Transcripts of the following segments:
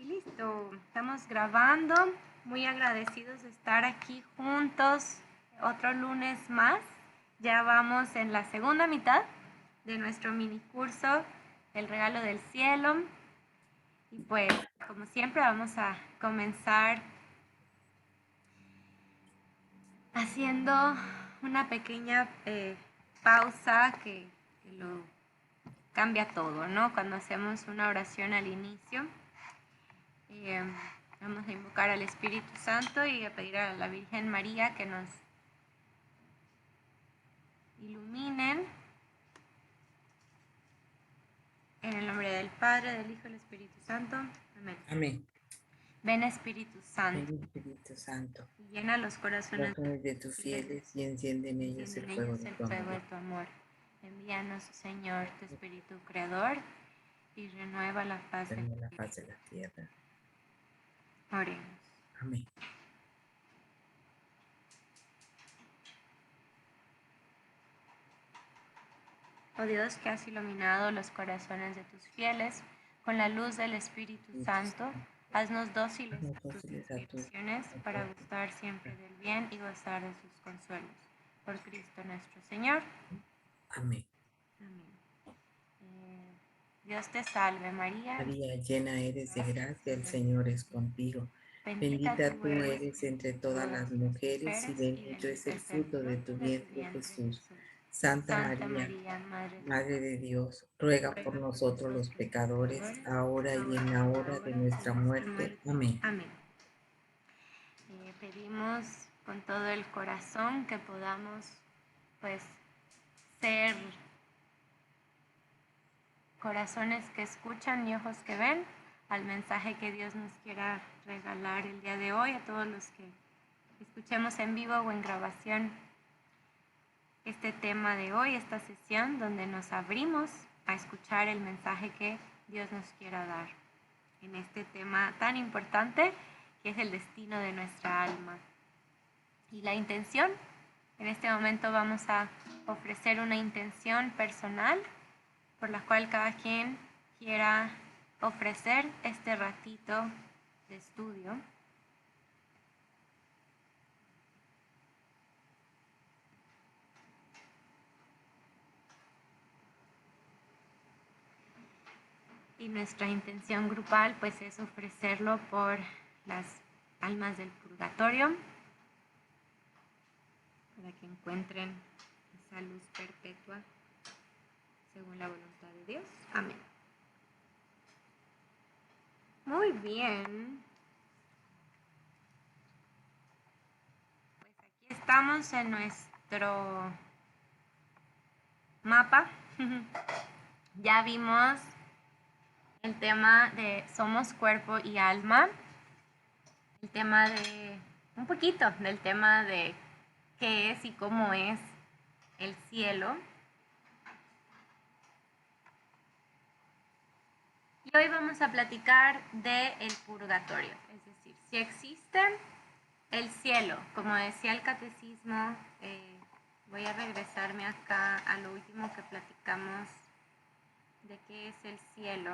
Y listo, estamos grabando. Muy agradecidos de estar aquí juntos otro lunes más. Ya vamos en la segunda mitad de nuestro mini curso, El regalo del cielo. Y pues, como siempre, vamos a comenzar haciendo una pequeña pausa que lo cambia todo, ¿no? Cuando hacemos una oración al inicio. Vamos a invocar al Espíritu Santo y a pedir a la Virgen María que nos iluminen. En el nombre del Padre, del Hijo y del Espíritu Santo. Amén. Amén. Ven Espíritu Santo. Ven Espíritu Santo, Y llena los corazones de tus fieles y enciende en ellos el fuego de tu amor. Envíanos, Señor, tu Espíritu Creador y renueva la faz de Renueva la la tierra. faz de la tierra. Oremos. Amén. Oh Dios, que has iluminado los corazones de tus fieles con la luz del Espíritu Santo, haznos dóciles Haznos a tus dóciles a tu inspiraciones para gustar siempre del bien y gozar de sus consuelos. Por Cristo nuestro Señor. Amén. Amén. Dios te salve María. María, llena eres de gracia, el Señor es contigo. Bendita Bendita tú tú eres eres entre todas las mujeres y bendito es el fruto de tu vientre, Jesús. Santa María, Madre de Dios, ruega por nosotros los pecadores, ahora y en la hora de nuestra muerte. Amén. Amén. Pedimos con todo el corazón que podamos, pues, ser corazones que escuchan y ojos que ven al mensaje que Dios nos quiera regalar el día de hoy, a todos los que escuchemos en vivo o en grabación este tema de hoy, esta sesión donde nos abrimos a escuchar el mensaje que Dios nos quiera dar en este tema tan importante que es el destino de nuestra alma. Y la intención, en este momento vamos a ofrecer una intención personal por la cual cada quien quiera ofrecer este ratito de estudio. Y nuestra intención grupal pues es ofrecerlo por las almas del purgatorio para que encuentren esa luz perpetua según la voluntad de Dios. Amén. Muy bien. Pues aquí estamos en nuestro mapa. Ya vimos el tema de somos cuerpo y alma, el tema de un poquito del tema de qué es y cómo es el cielo. Y hoy vamos a platicar del purgatorio, es decir, si existe el cielo, como decía el catecismo. Voy a regresarme acá a lo último que platicamos de qué es el cielo.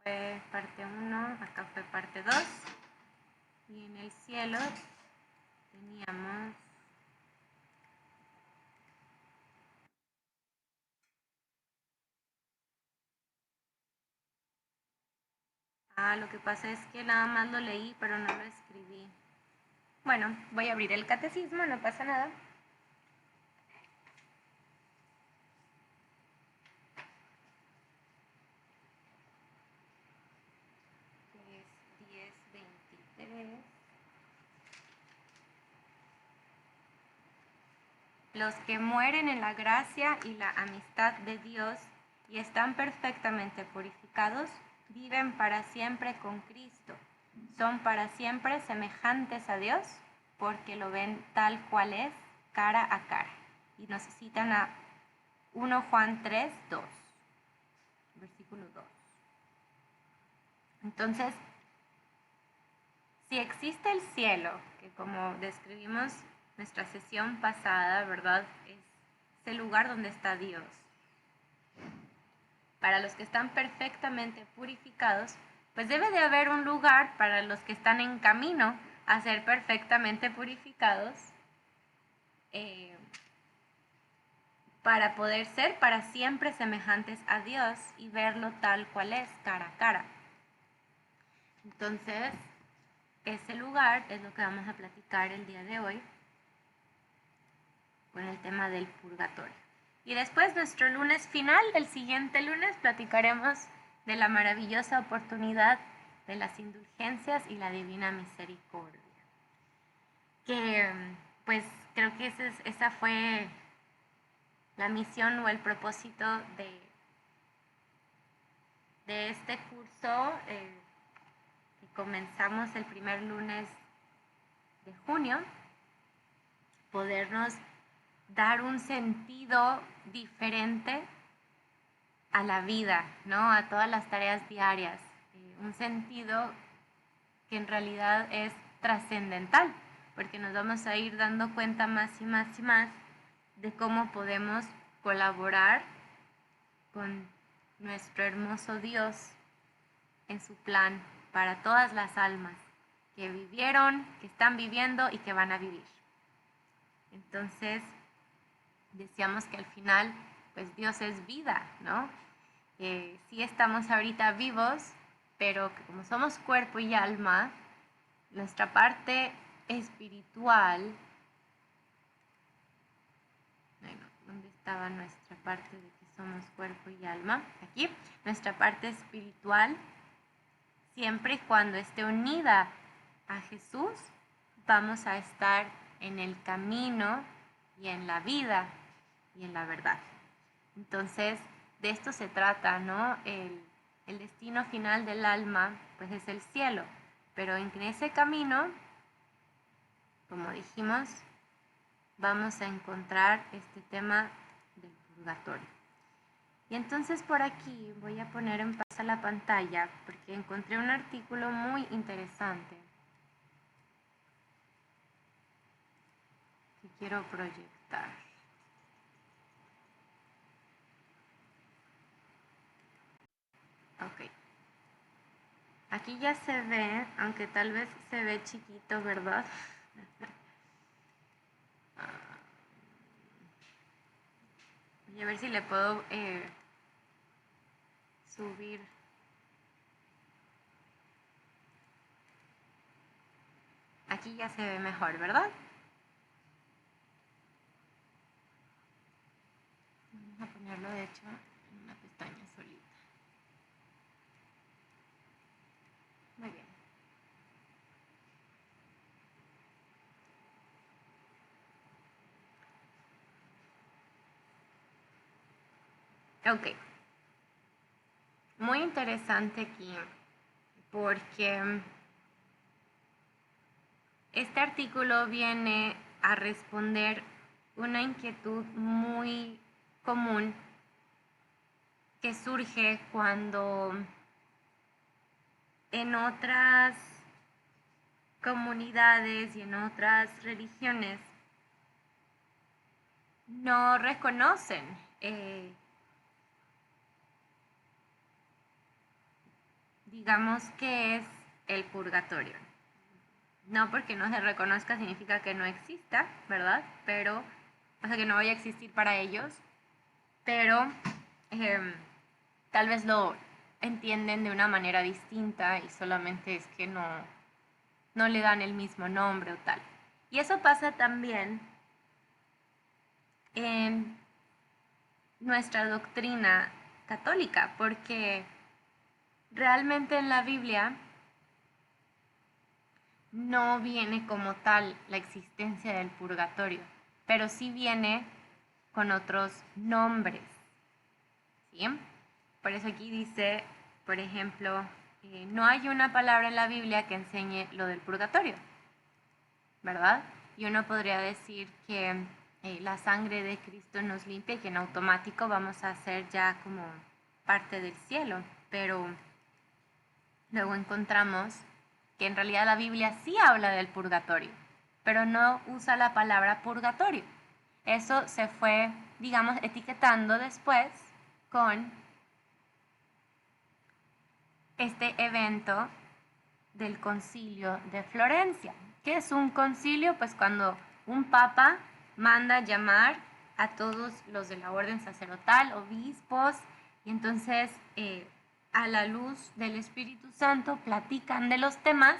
Fue parte 1, acá fue parte 2. Y en el cielo teníamos lo que pasa es que nada más lo leí, pero no lo escribí. Bueno, voy a abrir el catecismo, no pasa nada. Es 10:23. Los que mueren en la gracia y la amistad de Dios y están perfectamente purificados, viven para siempre con Cristo. Son para siempre semejantes a Dios porque lo ven tal cual es, cara a cara. Y nos citan a 1 Juan 3:2, versículo 2. Entonces, si existe el cielo, que como describimos nuestra sesión pasada, ¿verdad? Es el lugar donde está Dios. para los que están perfectamente purificados, pues debe de haber un lugar para los que están en camino a ser perfectamente purificados, para poder ser para siempre semejantes a Dios y verlo tal cual es, cara a cara. Entonces, ese lugar es lo que vamos a platicar el día de hoy con el tema del purgatorio. Y después, nuestro lunes final, el siguiente lunes, platicaremos de la maravillosa oportunidad de las indulgencias y la divina misericordia. Que, pues, creo que esa fue la misión o el propósito de este curso que comenzamos el primer lunes de junio, podernos dar un sentido diferente a la vida, ¿no? A todas las tareas diarias, un sentido que en realidad es trascendental, porque nos vamos a ir dando cuenta más y más y más de cómo podemos colaborar con nuestro hermoso Dios en su plan para todas las almas que vivieron, que están viviendo y que van a vivir. Entonces, decíamos que al final, pues Dios es vida, ¿no? Sí estamos ahorita vivos, pero como somos cuerpo y alma, nuestra parte espiritual, bueno, ¿dónde estaba nuestra parte de que somos cuerpo y alma? Aquí, nuestra parte espiritual, siempre y cuando esté unida a Jesús, vamos a estar en el camino y en la vida y en la verdad. Entonces, de esto se trata, ¿no? El destino final del alma, pues es el cielo. Pero en ese camino, como dijimos, vamos a encontrar este tema del purgatorio. Y entonces por aquí voy a poner en pausa la pantalla porque encontré un artículo muy interesante que quiero proyectar. Ok. Aquí ya se ve, aunque tal vez se ve chiquito, ¿verdad? Voy a ver si le puedo subir. Aquí ya se ve mejor, ¿verdad? Vamos a ponerlo de hecho en una pestaña solita. Muy bien. Ok. Muy interesante aquí porque este artículo viene a responder una inquietud muy común que surge cuando en otras comunidades y en otras religiones no reconocen digamos que es el purgatorio. No porque no se reconozca significa que no exista, ¿verdad? Pero, o sea, que no vaya a existir para ellos, pero tal vez lo entienden de una manera distinta y solamente es que no le dan el mismo nombre o tal. Y eso pasa también en nuestra doctrina católica, porque realmente en la Biblia no viene como tal la existencia del purgatorio, pero sí viene con otros nombres, ¿sí? Por eso aquí dice, por ejemplo, no hay una palabra en la Biblia que enseñe lo del purgatorio, ¿verdad? Y uno podría decir que la sangre de Cristo nos limpia y que en automático vamos a ser ya como parte del cielo, pero luego encontramos que en realidad la Biblia sí habla del purgatorio, pero no usa la palabra purgatorio. Eso se fue, digamos, etiquetando después con este evento del concilio de Florencia. ¿Qué es un concilio? Pues cuando un papa manda llamar a todos los de la orden sacerdotal, obispos, y entonces a la luz del Espíritu Santo platican de los temas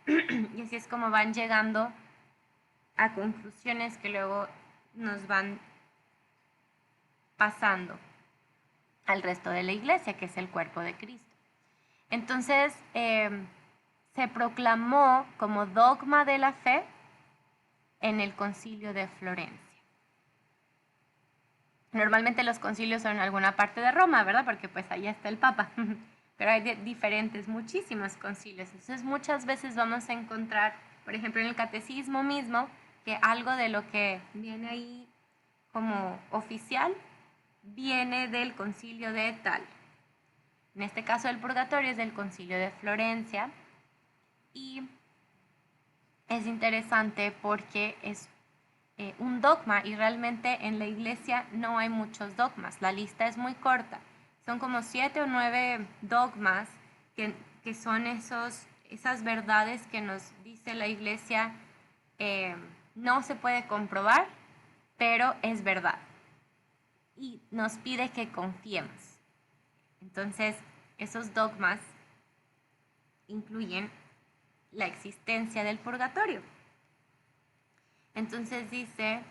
y así es como van llegando a conclusiones que luego nos van pasando al resto de la iglesia, que es el cuerpo de Cristo. Entonces, se proclamó como dogma de la fe en el concilio de Florencia. Normalmente los concilios son en alguna parte de Roma, ¿verdad? Porque pues ahí está el Papa. Pero hay diferentes, muchísimos concilios. Entonces muchas veces vamos a encontrar, por ejemplo, en el catecismo mismo, que algo de lo que viene ahí como oficial viene del concilio de tal. En este caso el purgatorio es del concilio de Florencia y es interesante porque es un dogma y realmente en la iglesia no hay muchos dogmas, la lista es muy corta, son como 7 o 9 dogmas que son esas verdades que nos dice la iglesia no se puede comprobar, pero es verdad y nos pide que confiemos. Entonces, esos dogmas incluyen la existencia del purgatorio. Entonces dice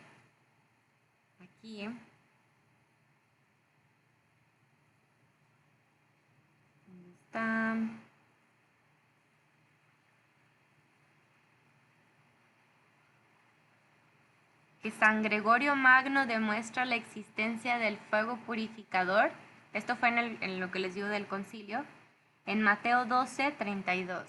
aquí, ¿dónde está? Que San Gregorio Magno demuestra la existencia del fuego purificador. Esto fue en lo que les digo del concilio, en Mateo 12, 32.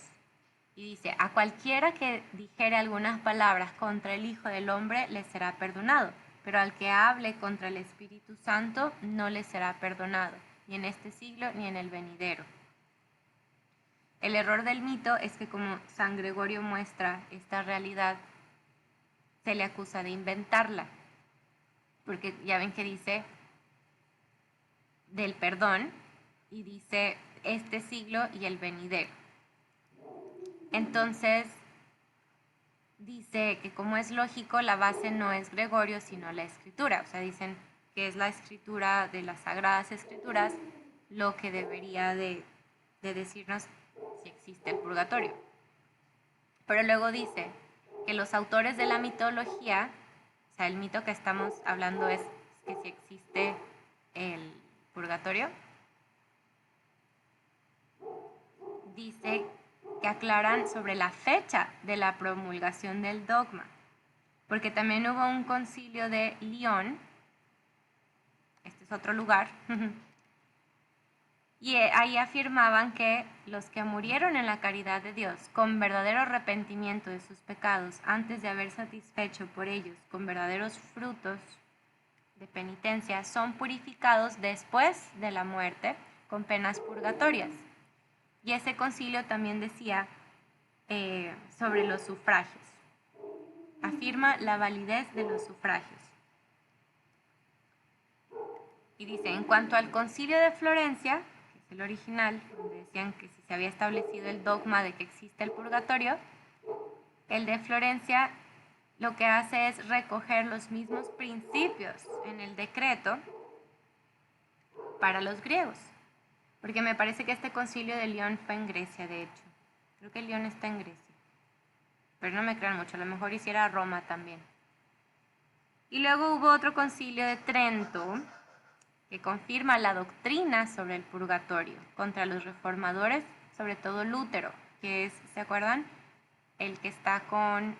Y dice, a cualquiera que dijere algunas palabras contra el Hijo del Hombre le será perdonado, pero al que hable contra el Espíritu Santo no le será perdonado, ni en este siglo ni en el venidero. El error del mito es que como San Gregorio muestra esta realidad, se le acusa de inventarla, porque ya ven que dice del perdón y dice este siglo y el venidero. Entonces dice que como es lógico, la base no es Gregorio, sino la escritura. O sea, dicen que es la escritura de las Sagradas Escrituras lo que debería de decirnos si existe el purgatorio. Pero luego dice que los autores de la mitología, o sea, el mito que estamos hablando es que si existe el purgatorio, dice que aclaran sobre la fecha de la promulgación del dogma, porque también hubo un concilio de Lyon, este es otro lugar, y ahí afirmaban que los que murieron en la caridad de Dios con verdadero arrepentimiento de sus pecados antes de haber satisfecho por ellos con verdaderos frutos de penitencia son purificados después de la muerte con penas purgatorias. Y ese concilio también decía sobre los sufragios. Afirma la validez de los sufragios. Y dice, en cuanto al concilio de Florencia, que es el original, donde decían que si se había establecido el dogma de que existe el purgatorio, el de Florencia lo que hace es recoger los mismos principios en el decreto para los griegos. Porque me parece que este concilio de Lyon fue en Grecia, de hecho. Creo que Lyon está en Grecia. Pero no me crean mucho, a lo mejor hiciera Roma también. Y luego hubo otro concilio de Trento que confirma la doctrina sobre el purgatorio contra los reformadores, sobre todo Lutero, que es, ¿se acuerdan? El que está con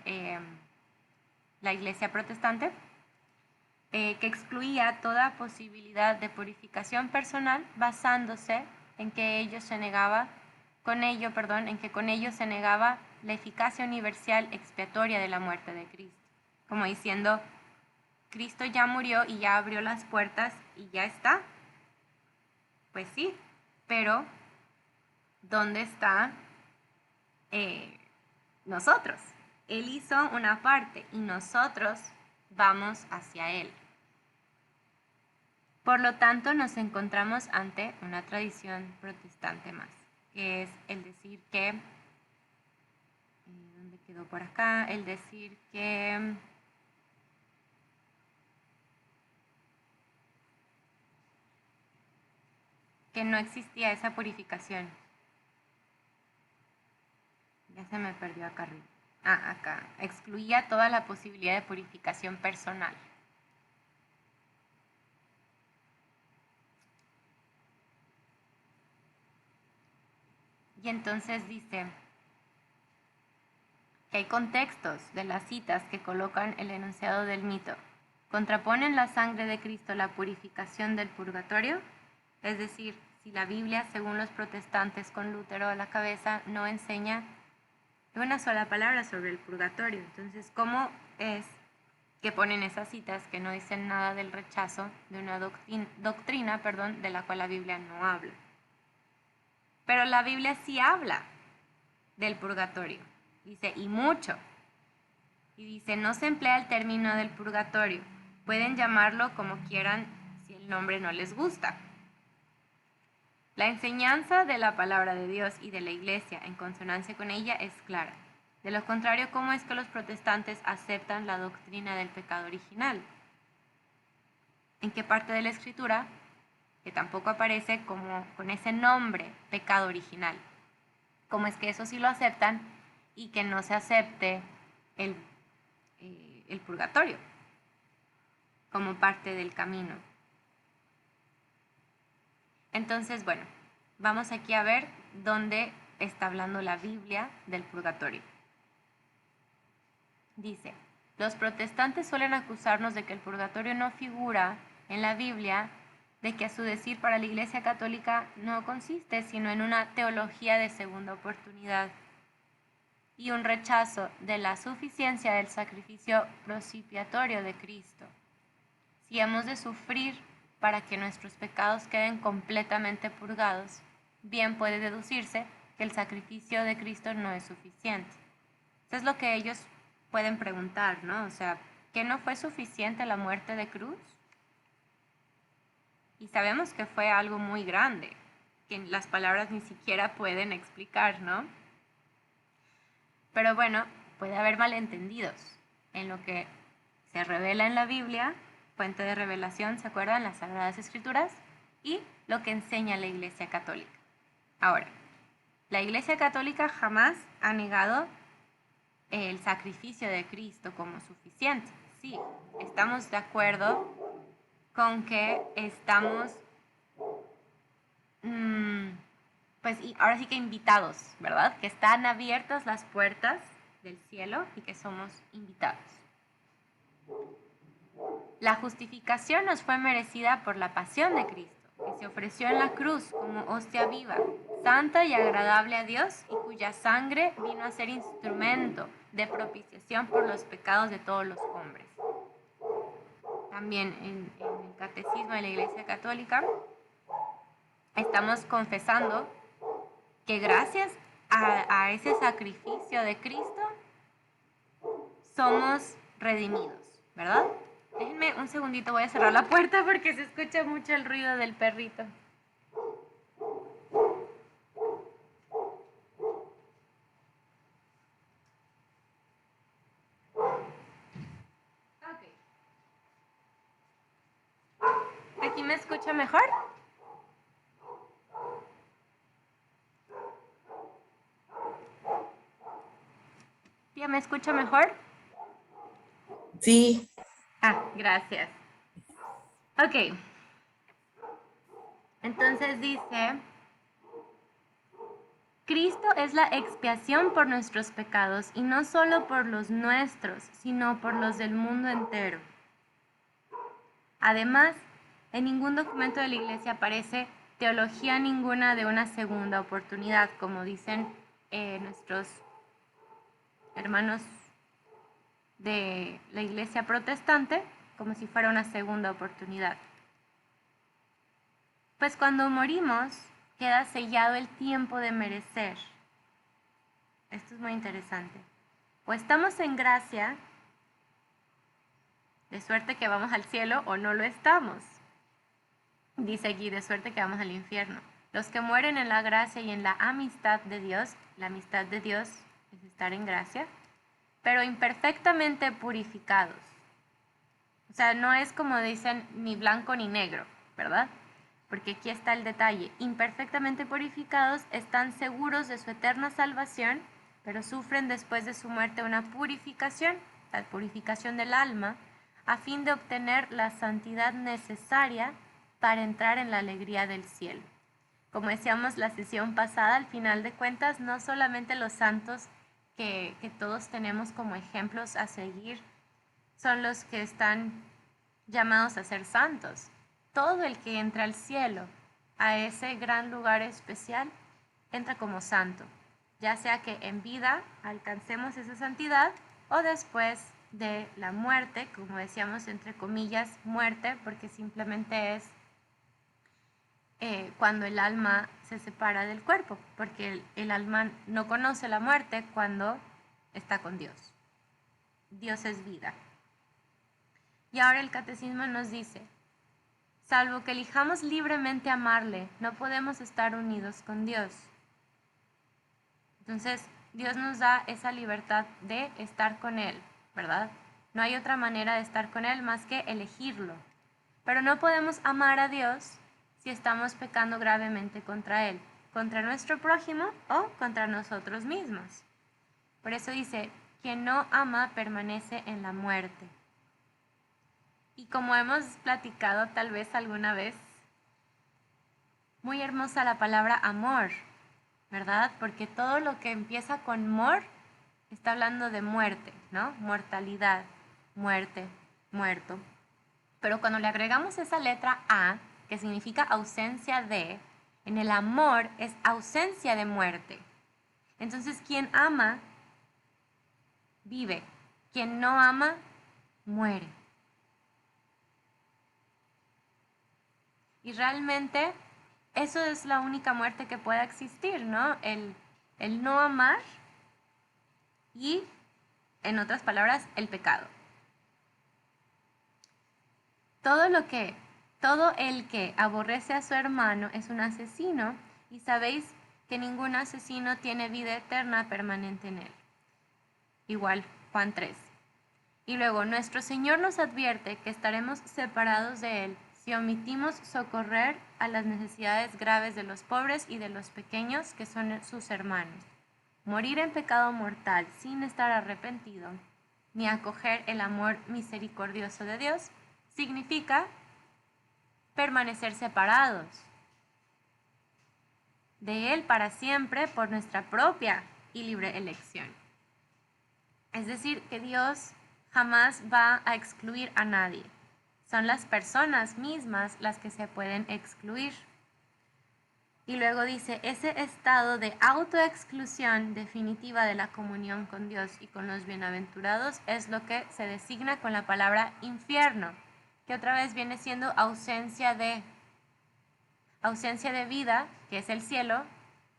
la iglesia protestante, que excluía toda posibilidad de purificación personal basándose en que ello se negaba, en que con ello se negaba la eficacia universal expiatoria de la muerte de Cristo. Como diciendo, Cristo ya murió y ya abrió las puertas y ya está. Pues sí, pero ¿dónde está nosotros? Él hizo una parte y nosotros vamos hacia Él. Por lo tanto, nos encontramos ante una tradición protestante más. que es el decir que, ¿dónde quedó por acá? El decir que no existía esa purificación. Ya se me perdió acá arriba. Ah, acá. Excluía toda la posibilidad de purificación personal. Y entonces dice que hay contextos de las citas que colocan el enunciado del mito. ¿Contraponen la sangre de Cristo la purificación del purgatorio? Es decir, si la Biblia, según los protestantes con Lutero a la cabeza, no enseña una sola palabra sobre el purgatorio. Entonces, ¿cómo es que ponen esas citas que no dicen nada del rechazo de una doctrina, de la cual la Biblia no habla? Pero la Biblia sí habla del purgatorio. Dice, y mucho. Y dice, no se emplea el término del purgatorio. Pueden llamarlo como quieran si el nombre no les gusta. La enseñanza de la palabra de Dios y de la Iglesia en consonancia con ella es clara. De lo contrario, ¿cómo es que los protestantes aceptan la doctrina del pecado original? ¿En qué parte de la Escritura, que tampoco aparece como con ese nombre, pecado original? ¿Cómo es que eso sí lo aceptan y que no se acepte el purgatorio como parte del camino? Entonces, bueno, vamos aquí a ver dónde está hablando la Biblia del purgatorio. Dice, los protestantes suelen acusarnos de que el purgatorio no figura en la Biblia, de que a su decir para la Iglesia Católica no consiste sino en una teología de segunda oportunidad y un rechazo de la suficiencia del sacrificio propiciatorio de Cristo. Si hemos de sufrir para que nuestros pecados queden completamente purgados, bien puede deducirse que el sacrificio de Cristo no es suficiente. Eso es lo que ellos pueden preguntar, ¿no? O sea, ¿que no fue suficiente la muerte de cruz? Y sabemos que fue algo muy grande, que las palabras ni siquiera pueden explicar, ¿no? Pero bueno, puede haber malentendidos en lo que se revela en la Biblia, fuente de revelación, ¿se acuerdan? Las Sagradas Escrituras, y lo que enseña la Iglesia Católica. Ahora, la Iglesia Católica jamás ha negado el sacrificio de Cristo como suficiente. Sí, estamos de acuerdo con que estamos, pues ahora sí que invitados, ¿verdad? Que están abiertas las puertas del cielo y que somos invitados. La justificación nos fue merecida por la pasión de Cristo, que se ofreció en la cruz como hostia viva, santa y agradable a Dios, y cuya sangre vino a ser instrumento de propiciación por los pecados de todos los hombres. También en el Catecismo de la Iglesia Católica estamos confesando que gracias a ese sacrificio de Cristo somos redimidos, ¿verdad? Déjenme un segundito, voy a cerrar la puerta porque se escucha mucho el ruido del perrito. Okay. ¿Aquí me escucha mejor? ¿Ya me escucha mejor? Sí. Ah, gracias. Ok. Entonces dice, Cristo es la expiación por nuestros pecados, y no solo por los nuestros, sino por los del mundo entero. Además, en ningún documento de la Iglesia aparece teología ninguna de una segunda oportunidad, como dicen nuestros hermanos de la Iglesia protestante, como si fuera una segunda oportunidad. Pues cuando morimos, queda sellado el tiempo de merecer. Esto es muy interesante. O estamos en gracia, de suerte que vamos al cielo, o no lo estamos. Dice aquí, de suerte que vamos al infierno. los que mueren en la gracia y en la amistad de Dios. La amistad de Dios es estar en gracia, pero imperfectamente purificados. O sea, no es como dicen ni blanco ni negro, ¿verdad? Porque aquí está el detalle. Imperfectamente purificados están seguros de su eterna salvación, pero sufren después de su muerte una purificación, la purificación del alma, a fin de obtener la santidad necesaria para entrar en la alegría del cielo. Como decíamos la sesión pasada, al final de cuentas, no solamente los santos que todos tenemos como ejemplos a seguir son los que están llamados a ser santos. Todo el que entra al cielo, a ese gran lugar especial, entra como santo, ya sea que en vida alcancemos esa santidad o después de la muerte, como decíamos entre comillas, muerte, porque simplemente es cuando el alma se separa del cuerpo, porque el alma no conoce la muerte cuando está con Dios. Dios es vida. Y ahora el catecismo nos dice, salvo que elijamos libremente amarle, no podemos estar unidos con Dios. Entonces, Dios nos da esa libertad de estar con Él, ¿verdad? No hay otra manera de estar con Él más que elegirlo. Pero no podemos amar a Dios si estamos pecando gravemente contra Él, contra nuestro prójimo o contra nosotros mismos. Por eso dice, quien no ama permanece en la muerte. Y como hemos platicado tal vez alguna vez, muy hermosa la palabra amor, ¿verdad? Porque todo lo que empieza con mor está hablando de muerte, ¿no? Mortalidad, muerte, muerto. Pero cuando le agregamos esa letra A, que significa ausencia de, en el amor es ausencia de muerte. Entonces, quien ama, vive. Quien no ama, muere. Y realmente eso es la única muerte que pueda existir, ¿no? El no amar y, en otras palabras, el pecado. Todo el que aborrece a su hermano es un asesino, y sabéis que ningún asesino tiene vida eterna permanente en él. Igual, Juan 3. Y luego, nuestro Señor nos advierte que estaremos separados de Él si omitimos socorrer a las necesidades graves de los pobres y de los pequeños que son sus hermanos. Morir en pecado mortal sin estar arrepentido, ni acoger el amor misericordioso de Dios, significa permanecer separados de Él para siempre por nuestra propia y libre elección. Es decir, que Dios jamás va a excluir a nadie. Son las personas mismas las que se pueden excluir. Y luego dice, ese estado de autoexclusión definitiva de la comunión con Dios y con los bienaventurados es lo que se designa con la palabra infierno, que otra vez viene siendo ausencia de vida, que es el cielo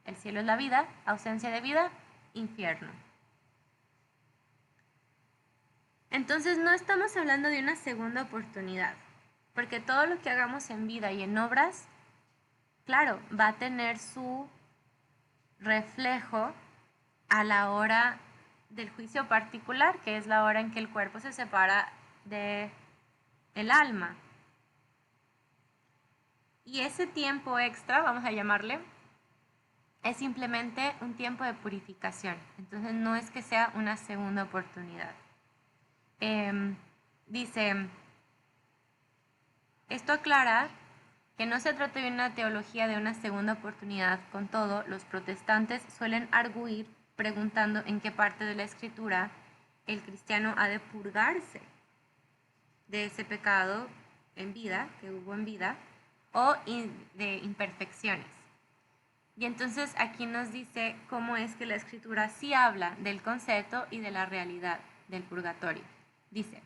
es la vida, ausencia de vida, infierno. Entonces no estamos hablando de una segunda oportunidad, porque todo lo que hagamos en vida y en obras, claro, va a tener su reflejo a la hora del juicio particular, que es la hora en que el cuerpo se separa del alma. Y ese tiempo extra, vamos a llamarle, es simplemente un tiempo de purificación. Entonces no es que sea una segunda oportunidad. Dice, esto aclara que no se trata de una teología de una segunda oportunidad. Con todo, los protestantes suelen arguir preguntando en qué parte de la escritura el cristiano ha de purgarse de ese pecado en vida, que hubo en vida, o de imperfecciones. Y entonces aquí nos dice cómo es que la escritura sí habla del concepto y de la realidad del purgatorio. Dice,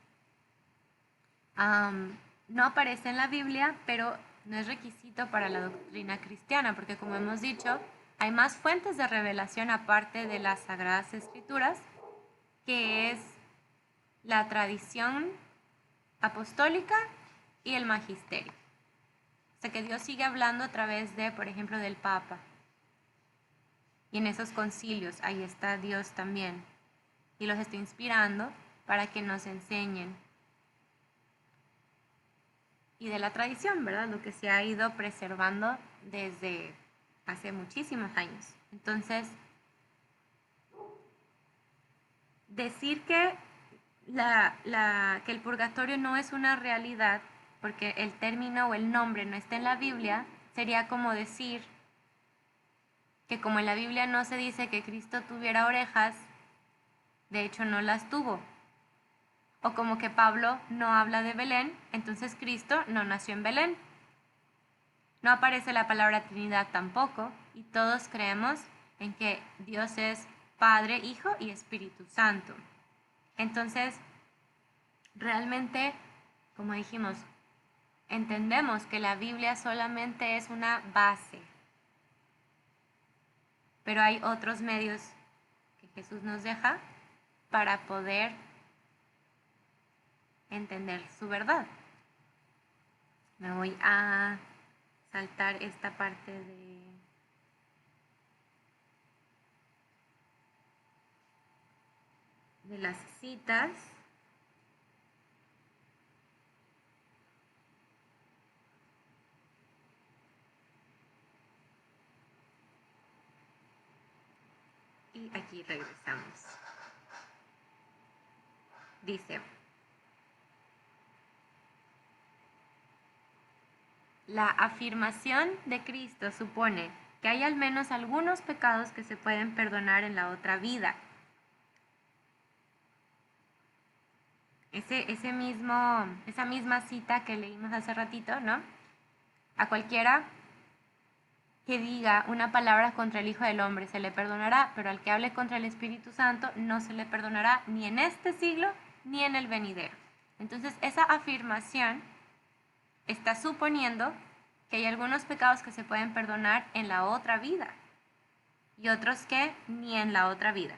no aparece en la Biblia, pero no es requisito para la doctrina cristiana, porque como hemos dicho, hay más fuentes de revelación aparte de las Sagradas Escrituras, que es la tradición apostólica y el magisterio. O sea porque Dios sigue hablando a través de, por ejemplo, del Papa. Y en esos concilios, ahí está Dios también. Y los está inspirando para que nos enseñen. Y de la tradición, ¿verdad? Lo que se ha ido preservando desde hace muchísimos años. Entonces, decir que, que el purgatorio no es una realidad, porque el término o el nombre no está en la Biblia, sería como decir que como en la Biblia no se dice que Cristo tuviera orejas, de hecho no las tuvo. O como que Pablo no habla de Belén, entonces Cristo no nació en Belén. No aparece la palabra Trinidad tampoco, y todos creemos en que Dios es Padre, Hijo y Espíritu Santo. Entonces, realmente, como dijimos, entendemos que la Biblia solamente es una base, pero hay otros medios que Jesús nos deja para poder entender su verdad. Me voy a saltar esta parte de las citas. Y aquí regresamos. Dice, la afirmación de Cristo supone que hay al menos algunos pecados que se pueden perdonar en la otra vida. Esa misma cita que leímos hace ratito, ¿no? A cualquiera que diga una palabra contra el Hijo del Hombre se le perdonará, pero al que hable contra el Espíritu Santo no se le perdonará ni en este siglo ni en el venidero. Entonces, esa afirmación está suponiendo que hay algunos pecados que se pueden perdonar en la otra vida y otros que ni en la otra vida.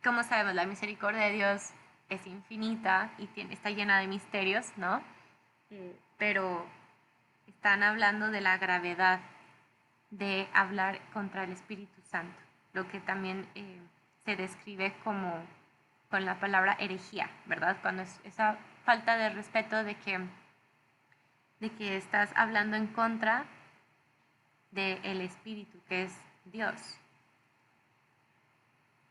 Como sabemos, la misericordia de Dios es infinita y está llena de misterios, ¿no? Pero están hablando de la gravedad de hablar contra el Espíritu Santo, lo que también se describe como con la palabra herejía, ¿verdad? Cuando es esa falta de respeto de que estás hablando en contra del Espíritu, que es Dios.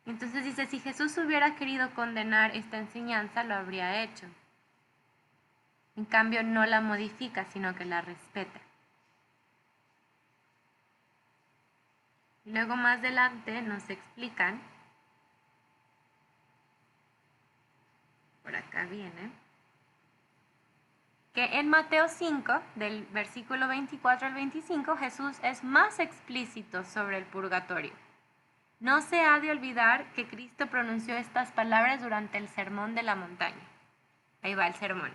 Entonces dice, si Jesús hubiera querido condenar esta enseñanza, lo habría hecho. En cambio, no la modifica, sino que la respeta. Luego más adelante nos explican, por acá viene, que en Mateo 5, del versículo 24 al 25, Jesús es más explícito sobre el purgatorio. No se ha de olvidar que Cristo pronunció estas palabras durante el sermón de la montaña. Ahí va el sermón.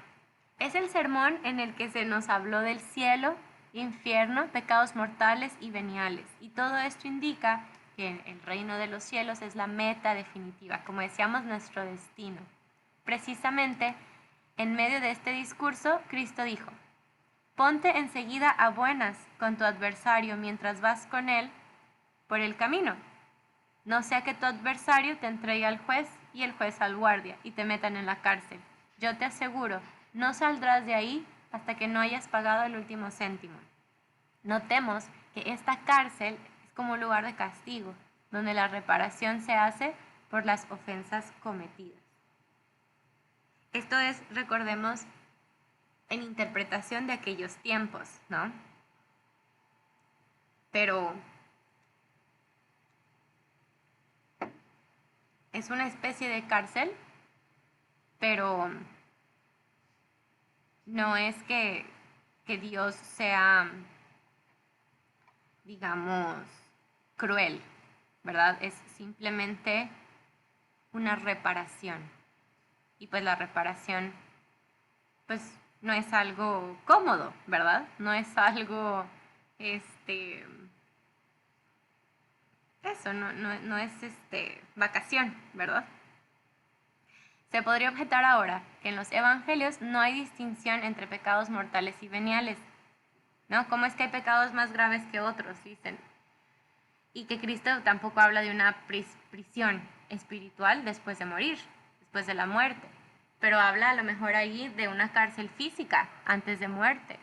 Es el sermón en el que se nos habló del cielo, infierno, pecados mortales y veniales. Y todo esto indica que el reino de los cielos es la meta definitiva, como decíamos, nuestro destino. Precisamente, en medio de este discurso, Cristo dijo, ponte enseguida a buenas con tu adversario mientras vas con él por el camino. No sea que tu adversario te entregue al juez y el juez al guardia y te metan en la cárcel. Yo te aseguro, no saldrás de ahí hasta que no hayas pagado el último céntimo. Notemos que esta cárcel es como un lugar de castigo, donde la reparación se hace por las ofensas cometidas. Esto es, recordemos, en interpretación de aquellos tiempos, ¿no? Pero es una especie de cárcel, pero no es que Dios sea, digamos, cruel, ¿verdad? Es simplemente una reparación. Y pues la reparación, pues no es algo cómodo, ¿verdad? No es algo, eso, no es vacación, ¿verdad? Se podría objetar ahora que en los evangelios no hay distinción entre pecados mortales y veniales, ¿no? ¿Cómo es que hay pecados más graves que otros? Dicen. Y que Cristo tampoco habla de una prisión espiritual después de morir, después de la muerte, pero habla a lo mejor ahí de una cárcel física antes de muerte.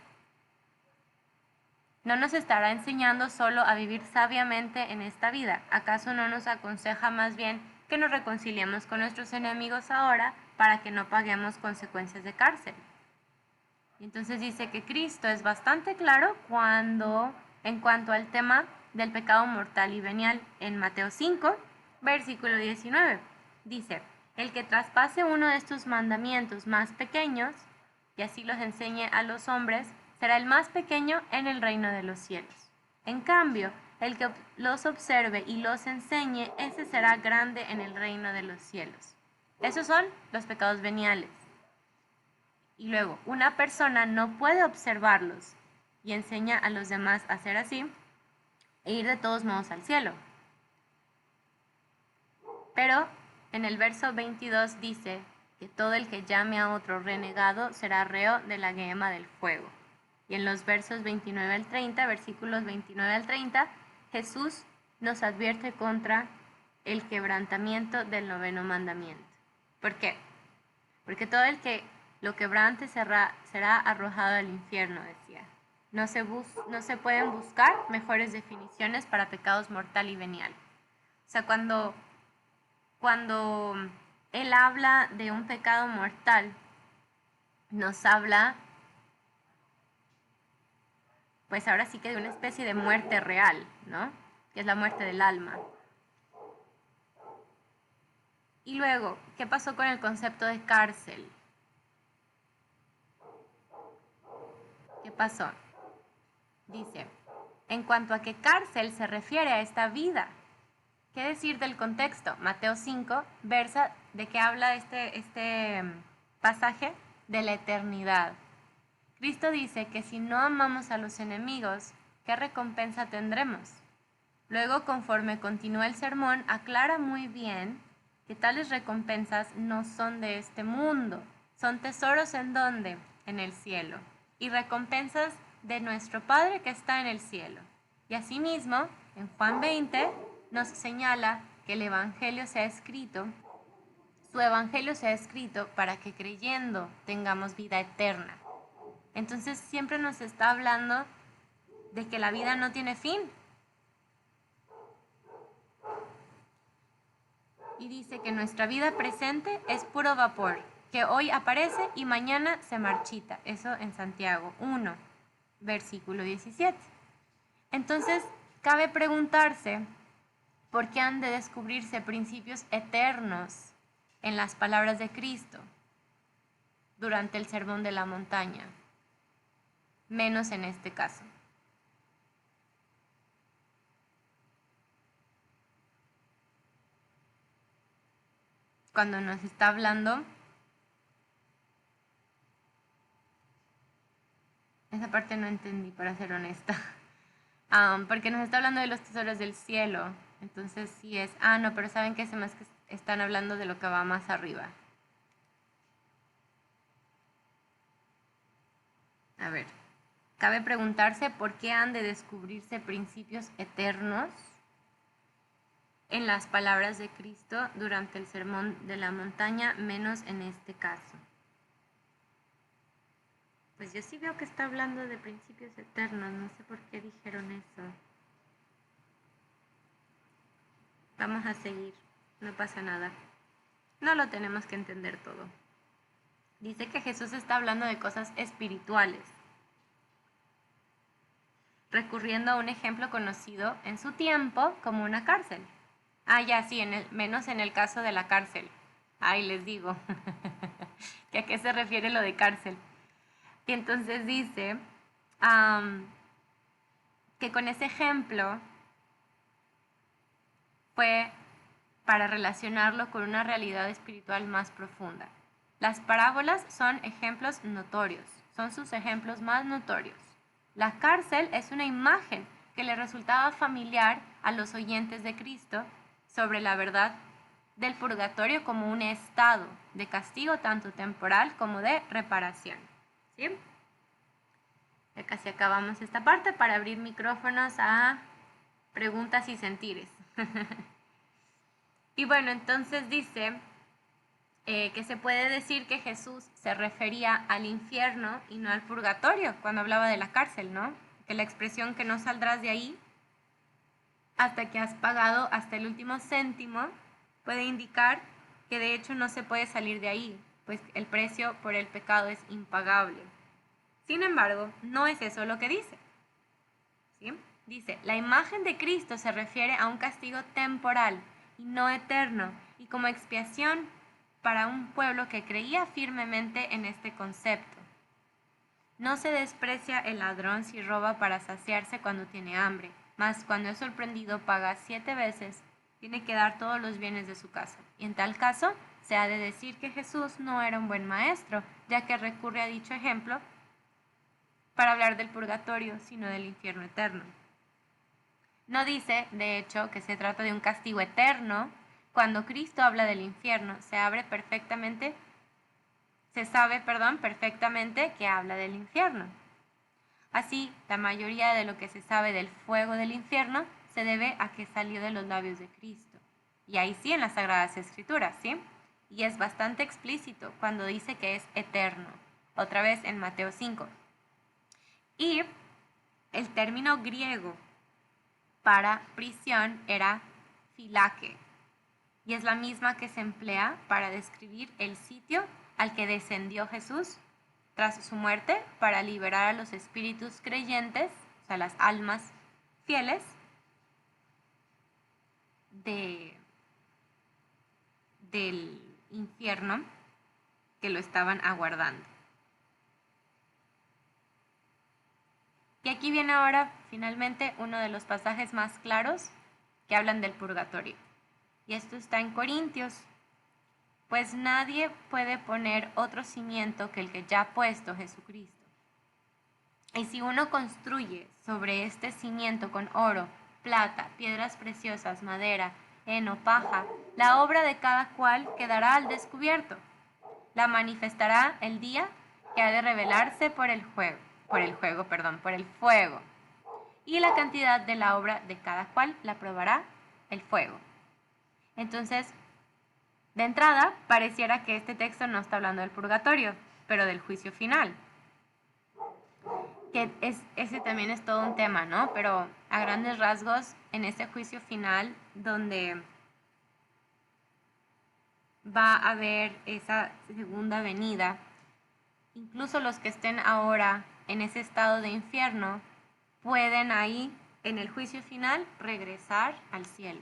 ¿No nos estará enseñando solo a vivir sabiamente en esta vida? ¿Acaso no nos aconseja más bien que nos reconciliemos con nuestros enemigos ahora para que no paguemos consecuencias de cárcel? Y entonces dice que Cristo es bastante claro en cuanto al tema del pecado mortal y venial en Mateo 5, versículo 19. Dice, el que traspase uno de estos mandamientos más pequeños y así los enseñe a los hombres, será el más pequeño en el reino de los cielos. En cambio, el que los observe y los enseñe, ese será grande en el reino de los cielos. Esos son los pecados veniales. Y luego, una persona no puede observarlos y enseña a los demás a hacer así e ir de todos modos al cielo. Pero en el verso 22 dice que todo el que llame a otro renegado será reo de la gema del fuego. Y en los versos 29 al 30, versículos 29 al 30, Jesús nos advierte contra el quebrantamiento del 9º mandamiento. ¿Por qué? Porque todo el que lo quebrante será arrojado al infierno, decía. No se pueden buscar mejores definiciones para pecados mortal y venial. O sea, cuando él habla de un pecado mortal, nos habla, pues ahora sí que de una especie de muerte real, ¿no? Que es la muerte del alma. Y luego, ¿qué pasó con el concepto de cárcel? ¿Qué pasó? Dice, en cuanto a que cárcel se refiere a esta vida. ¿Qué decir del contexto? Mateo 5 versa de que habla este pasaje de la eternidad. Cristo dice que si no amamos a los enemigos, ¿qué recompensa tendremos? Luego, conforme continúa el sermón, aclara muy bien que tales recompensas no son de este mundo. Son tesoros ¿en dónde? En el cielo. Y recompensas de nuestro Padre que está en el cielo. Y asimismo, en Juan 20, nos señala que el Evangelio se ha escrito, su Evangelio se ha escrito para que creyendo tengamos vida eterna. Entonces siempre nos está hablando de que la vida no tiene fin. Y dice que nuestra vida presente es puro vapor, que hoy aparece y mañana se marchita. Eso en Santiago 1, versículo 17. Entonces, cabe preguntarse por qué han de descubrirse principios eternos en las palabras de Cristo durante el Sermón de la Montaña, menos en este caso. Cuando nos está hablando, esa parte no entendí, para ser honesta, porque nos está hablando de los tesoros del cielo, entonces sí es, no, pero saben que se más que están hablando de lo que va más arriba. A ver, cabe preguntarse por qué han de descubrirse principios eternos en las palabras de Cristo durante el Sermón de la Montaña, menos en este caso. Pues yo sí veo que está hablando de principios eternos, no sé por qué dijeron eso. Vamos a seguir, no pasa nada. No lo tenemos que entender todo. Dice que Jesús está hablando de cosas espirituales, recurriendo a un ejemplo conocido en su tiempo como una cárcel. Ya sí, menos en el caso de la cárcel. Les digo, que a qué se refiere lo de cárcel. Y entonces dice que con ese ejemplo fue para relacionarlo con una realidad espiritual más profunda. Las parábolas son ejemplos notorios, son sus ejemplos más notorios. La cárcel es una imagen que le resultaba familiar a los oyentes de Cristo sobre la verdad del purgatorio como un estado de castigo tanto temporal como de reparación. ¿Sí? Ya casi acabamos esta parte para abrir micrófonos a preguntas y sentires. Y bueno, entonces dice que se puede decir que Jesús se refería al infierno y no al purgatorio cuando hablaba de la cárcel, ¿no? Que la expresión que no saldrás de ahí hasta que has pagado hasta el último céntimo puede indicar que de hecho no se puede salir de ahí, pues el precio por el pecado es impagable. Sin embargo, no es eso lo que dice. ¿Sí? Dice, la imagen de Cristo se refiere a un castigo temporal y no eterno, y como expiación para un pueblo que creía firmemente en este concepto. No se desprecia el ladrón si roba para saciarse cuando tiene hambre, mas cuando es sorprendido paga 7 veces, tiene que dar todos los bienes de su casa. Y en tal caso, se ha de decir que Jesús no era un buen maestro, ya que recurre a dicho ejemplo para hablar del purgatorio, sino del infierno eterno. No dice, de hecho, que se trata de un castigo eterno. Cuando Cristo habla del infierno, se sabe perfectamente que habla del infierno. Así, la mayoría de lo que se sabe del fuego del infierno se debe a que salió de los labios de Cristo. Y ahí sí, en las Sagradas Escrituras, ¿sí? Y es bastante explícito cuando dice que es eterno. Otra vez en Mateo 5. Y el término griego para prisión era filake, y es la misma que se emplea para describir el sitio al que descendió Jesús tras su muerte para liberar a los espíritus creyentes, o sea, las almas fieles, del infierno que lo estaban aguardando. Y aquí viene ahora, finalmente, uno de los pasajes más claros que hablan del purgatorio. Y esto está en Corintios. Pues nadie puede poner otro cimiento que el que ya ha puesto Jesucristo. Y si uno construye sobre este cimiento con oro, plata, piedras preciosas, madera, heno, paja, la obra de cada cual quedará al descubierto. La manifestará el día que ha de revelarse por el fuego. Y la cantidad de la obra de cada cual la probará el fuego. Entonces, de entrada, pareciera que este texto no está hablando del purgatorio, pero del juicio final. Que ese también es todo un tema, ¿no? Pero a grandes rasgos, en ese juicio final, donde va a haber esa segunda venida, incluso los que estén ahora en ese estado de infierno, pueden ahí, en el juicio final, regresar al cielo.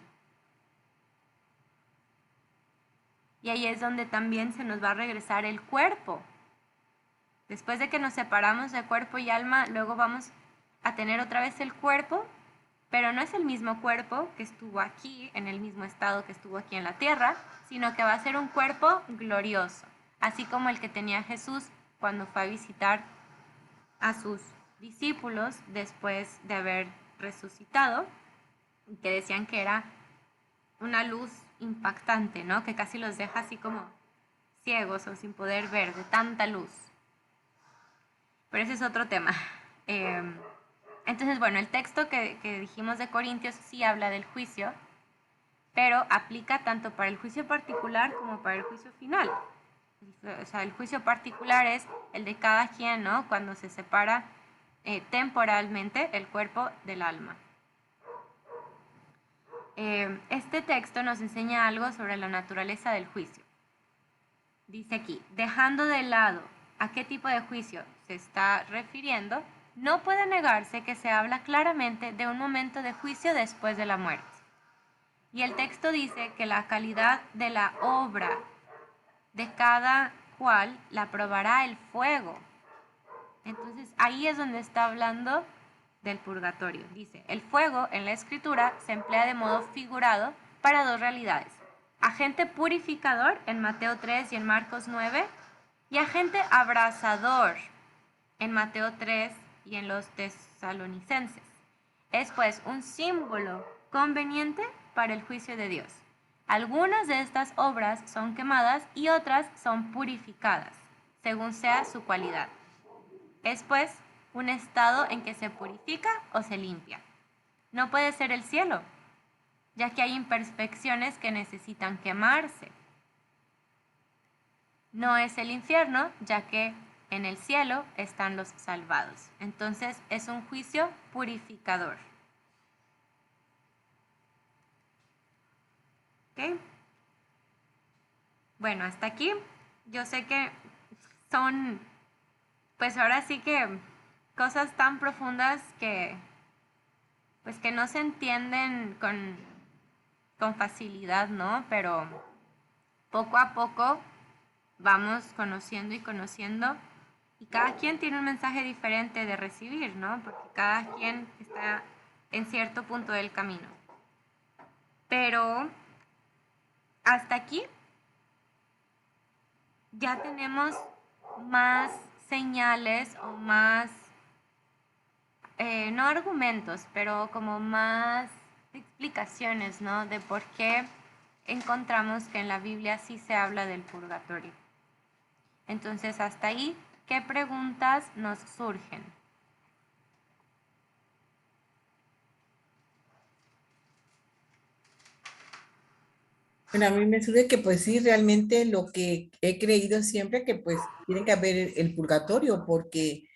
Y ahí es donde también se nos va a regresar el cuerpo. Después de que nos separamos de cuerpo y alma, luego vamos a tener otra vez el cuerpo, pero no es el mismo cuerpo que estuvo aquí, en el mismo estado que estuvo aquí en la tierra, sino que va a ser un cuerpo glorioso, así como el que tenía Jesús cuando fue a visitar a sus discípulos después de haber resucitado, que decían que era una luz impactante, ¿no? Que casi los deja así como ciegos o sin poder ver de tanta luz. Pero ese es otro tema. Entonces, bueno, el texto que dijimos de Corintios sí habla del juicio, pero aplica tanto para el juicio particular como para el juicio final. O sea, el juicio particular es el de cada quien, ¿no? Cuando se separa temporalmente el cuerpo del alma. Este texto nos enseña algo sobre la naturaleza del juicio. Dice aquí, dejando de lado a qué tipo de juicio se está refiriendo, no puede negarse que se habla claramente de un momento de juicio después de la muerte. Y el texto dice que la calidad de la obra de cada cual la probará el fuego. Entonces ahí es donde está hablando del purgatorio. Dice, el fuego en la escritura se emplea de modo figurado para dos realidades. Agente purificador en Mateo 3 y en Marcos 9, y agente abrasador en Mateo 3 y en los tesalonicenses. Es pues un símbolo conveniente para el juicio de Dios. Algunas de estas obras son quemadas y otras son purificadas, según sea su cualidad. Es pues un estado en que se purifica o se limpia. No puede ser el cielo, ya que hay imperfecciones que necesitan quemarse. No es el infierno, ya que en el cielo están los salvados. Entonces es un juicio purificador. ¿Ok? Bueno, hasta aquí. Yo sé que son, pues ahora sí que cosas tan profundas que, pues que no se entienden con facilidad, ¿no? Pero poco a poco vamos conociendo y conociendo, y cada quien tiene un mensaje diferente de recibir, ¿no? Porque cada quien está en cierto punto del camino. Pero hasta aquí ya tenemos más señales o más, no argumentos, pero como más explicaciones, ¿no? De por qué encontramos que en la Biblia sí se habla del purgatorio. Entonces, hasta ahí, ¿qué preguntas nos surgen? Bueno, a mí me surge que pues sí, realmente lo que he creído siempre que pues tiene que haber el purgatorio porque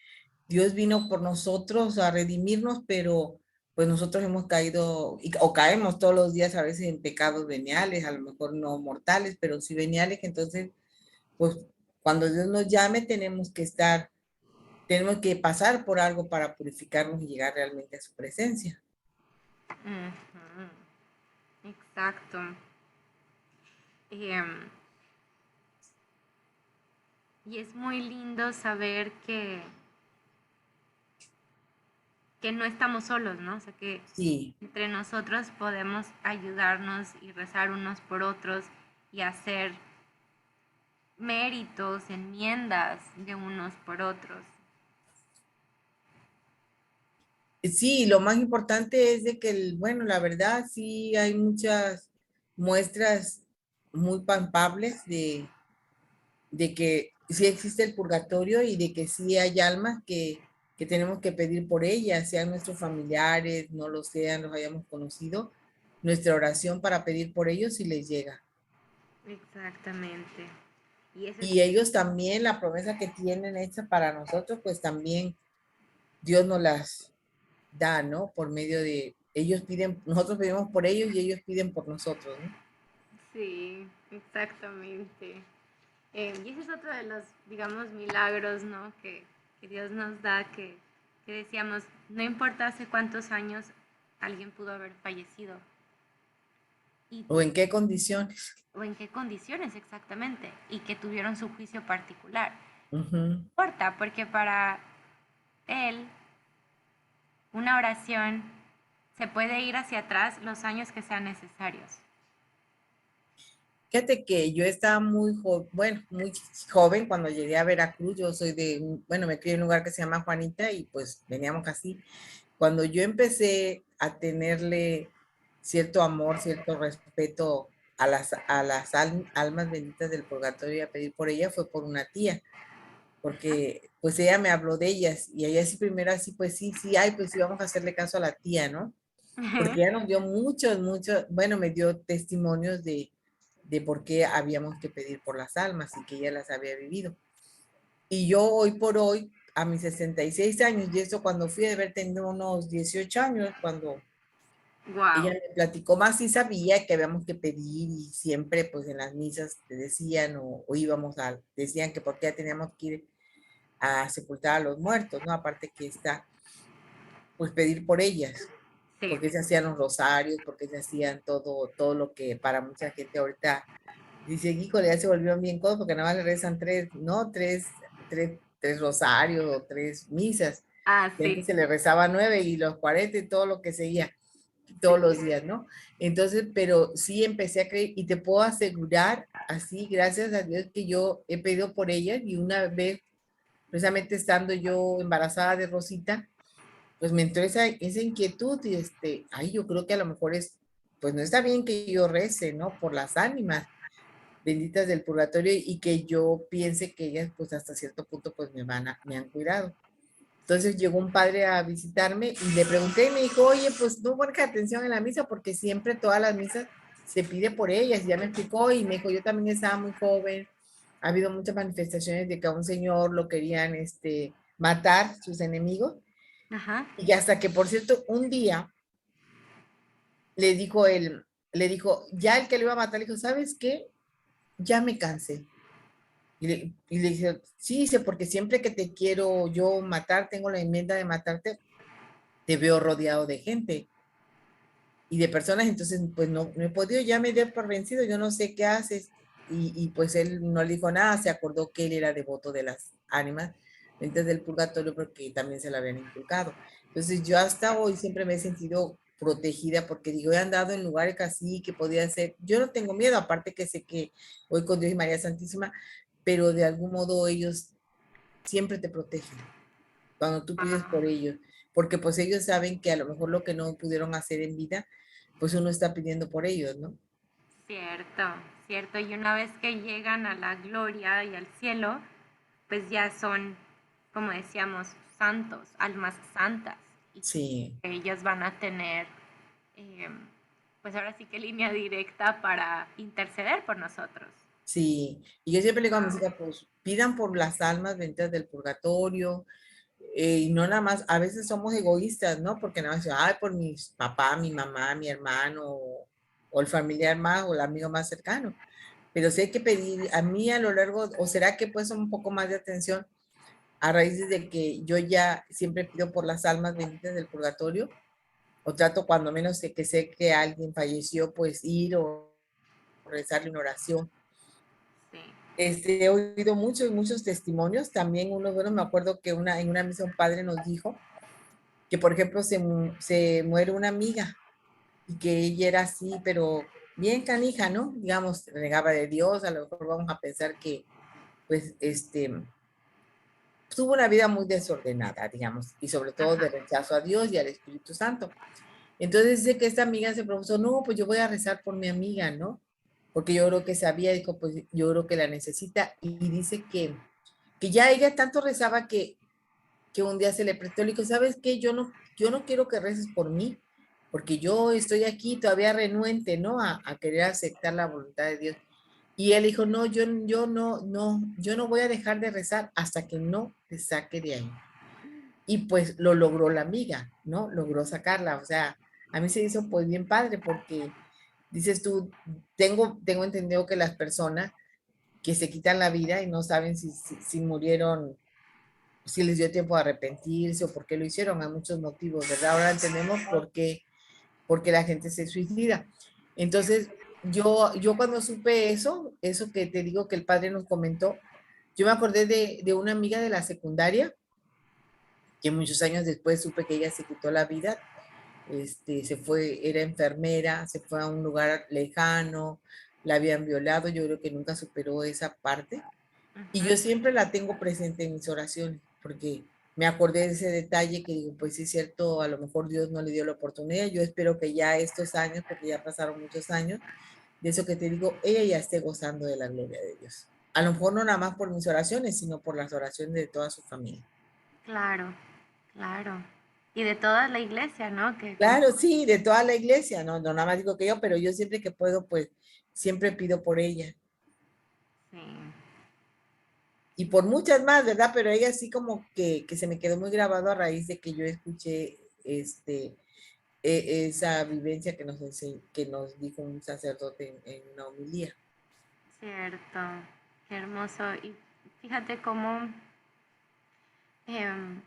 Dios vino por nosotros a redimirnos, pero pues nosotros hemos caído o caemos todos los días a veces en pecados veniales, a lo mejor no mortales, pero sí veniales. Entonces, pues cuando Dios nos llame tenemos que pasar por algo para purificarnos y llegar realmente a su presencia. Uh-huh. Exacto. Y es muy lindo saber que no estamos solos, ¿no? O sea, que Sí. entre nosotros podemos ayudarnos y rezar unos por otros y hacer méritos, enmiendas de unos por otros. Sí, lo más importante es de que, bueno, la verdad sí hay muchas muestras muy palpables de que sí existe el purgatorio y de que sí hay almas que tenemos que pedir por ellas, sean nuestros familiares, no lo sean, los hayamos conocido, nuestra oración para pedir por ellos si les llega. Exactamente. Y ellos también, la promesa que tienen hecha para nosotros, pues también Dios nos las da, ¿no? Por medio de, ellos piden, nosotros pedimos por ellos y ellos piden por nosotros, ¿no? Sí, exactamente. Y ese es otro de los, digamos, milagros, ¿no? Que Dios nos da, que decíamos, no importa hace cuántos años alguien pudo haber fallecido. Y, ¿O en qué condiciones? o en qué condiciones exactamente, y que tuvieron su juicio particular. Uh-huh. No importa, porque para Él una oración se puede ir hacia atrás los años que sean necesarios. Fíjate que yo estaba muy joven cuando llegué a Veracruz. Yo soy bueno, me crié en un lugar que se llama Juanita y pues veníamos así. Cuando yo empecé a tenerle cierto amor, cierto respeto a las almas benditas del purgatorio y a pedir por ella fue por una tía, porque pues ella me habló de ellas y ella sí primero así, pues sí, sí, ay, pues sí, vamos a hacerle caso a la tía, ¿no? Porque ella nos dio muchos, bueno, me dio testimonios de por qué habíamos que pedir por las almas y que ella las había vivido. Y yo hoy por hoy, a mis 66 años, y eso cuando fui a haber tenido unos 18 años, cuando Wow. ella me platicó más, sí sabía que habíamos que pedir y siempre pues en las misas te decían o íbamos decían que por qué teníamos que ir a sepultar a los muertos, ¿no? Aparte que está, pues pedir por ellas. Sí. Porque se hacían los rosarios, porque se hacían todo lo que para mucha gente ahorita dice, híjole, ya se volvió bien codo porque nada más le rezan tres rosarios o tres misas. Ah, Y antes sí. se le rezaba 9 y los 40 y todo lo que seguía Sí. todos los días, ¿no? Entonces, pero sí empecé a creer y te puedo asegurar, así, gracias a Dios, que yo he pedido por ellas y una vez, precisamente estando yo embarazada de Rosita, pues me entró esa inquietud y ay, yo creo que a lo mejor es pues no está bien que yo rece, ¿no? Por las ánimas benditas del purgatorio y que yo piense que ellas, pues hasta cierto punto, pues me han cuidado. Entonces llegó un padre a visitarme y le pregunté y me dijo, oye, pues no pongas atención en la misa porque siempre todas las misas se pide por ellas. Y ya me explicó y me dijo, yo también estaba muy joven. Ha habido muchas manifestaciones de que a un señor lo querían matar, sus enemigos. Ajá. Y hasta que, por cierto, un día le dijo él, le dijo, ya el que le iba a matar, le dijo, ¿sabes qué? Ya me cansé. Y le dije, sí, dice, porque siempre que te quiero yo matar, tengo la enmienda de matarte, te veo rodeado de gente y de personas, entonces pues no he podido, ya me dio por vencido, yo no sé qué haces. Y pues él no le dijo nada, se acordó que él era devoto de las ánimas dentro del purgatorio porque también se lo habían inculcado. Entonces yo hasta hoy siempre me he sentido protegida porque digo, he andado en lugares así que podía ser, yo no tengo miedo, aparte que sé que voy con Dios y María Santísima, pero de algún modo ellos siempre te protegen cuando tú pides por ellos, porque pues ellos saben que a lo mejor lo que no pudieron hacer en vida, pues uno está pidiendo por ellos, ¿no? Cierto, cierto. Y una vez que llegan a la gloria y al cielo, pues ya son, como decíamos, santos, almas santas. Y Sí, ellos van a tener, eh, pues ahora sí que línea directa para interceder por nosotros. sí. Y yo siempre le digo a mis Wow. hijas, pues pidan por las almas benditas del purgatorio, y no nada más, a veces somos egoístas, ¿no? Porque nada más, ay, por mi papá, mi mamá, mi hermano, o el familiar más, o el amigo más cercano. Pero sí hay que pedir, a mí a lo largo, o será que pues un poco más de atención a raíz de que yo ya siempre pido por las almas benditas del purgatorio, o trato cuando menos de que sé que alguien falleció, pues ir o rezarle una oración. Sí. He oído muchos, muchos testimonios, también uno, bueno, me acuerdo que en una misa un padre nos dijo que, por ejemplo, se muere una amiga y que ella era así, pero bien canija, ¿no? Digamos, renegaba de Dios, a lo mejor vamos a pensar que, pues, tuvo una vida muy desordenada, digamos, y sobre todo Ajá. de rechazo a Dios y al Espíritu Santo. Entonces dice que esta amiga se propuso, no, pues yo voy a rezar por mi amiga, ¿no? Porque yo creo que sabía, dijo, pues yo creo que la necesita. Y dice que ya ella tanto rezaba que un día se le prestó, le dijo, ¿sabes qué? Yo no quiero que reces por mí, porque yo estoy aquí todavía renuente, ¿no? A querer aceptar la voluntad de Dios. Y él dijo, no, yo no voy a dejar de rezar hasta que no te saque de ahí. Y pues lo logró la amiga, ¿no? Logró sacarla. O sea, a mí se hizo pues bien padre porque dices tú, tengo entendido que las personas que se quitan la vida y no saben si murieron, si les dio tiempo de arrepentirse o por qué lo hicieron, hay muchos motivos, ¿verdad? Ahora entendemos por qué la gente se suicida. Entonces, yo cuando supe eso que te digo que el padre nos comentó, yo me acordé de una amiga de la secundaria que muchos años después supe que ella se quitó la vida, se fue, era enfermera, se fue a un lugar lejano, la habían violado, yo creo que nunca superó esa parte. Y Ujú. yo siempre la tengo presente en mis oraciones, porque me acordé de ese detalle que digo, pues sí es cierto, a lo mejor Dios no le dio la oportunidad, yo espero que ya estos años, porque ya pasaron muchos años, de eso que te digo, ella ya esté gozando de la gloria de Dios. A lo mejor no nada más por mis oraciones, sino por las oraciones de toda su familia. Claro, claro. Y de toda la iglesia, ¿no? Que como... Claro, sí, de toda la iglesia, no, no nada más digo que yo, pero yo siempre que puedo, pues siempre pido por ella. Sí. Y por muchas más, ¿verdad? Pero ella sí como que se me quedó muy grabado a raíz de que yo escuché esa vivencia que nos dijo un sacerdote en una homilía. Cierto, qué hermoso. Y fíjate cómo em,